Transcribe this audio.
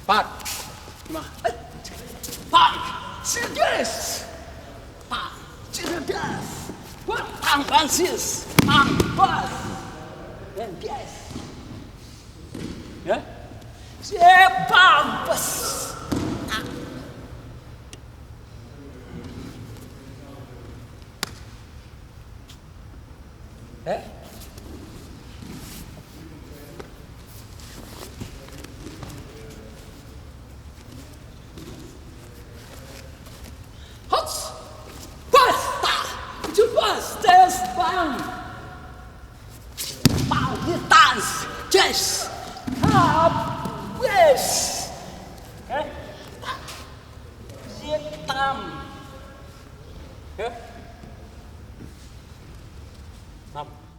4 5 5 10 5 10 Tang Francis Tang Bos dan 10 ya siapa bos Hots! Basta! Jubastes bang! Paulitas! Yes! Habis! Sitam! Nam.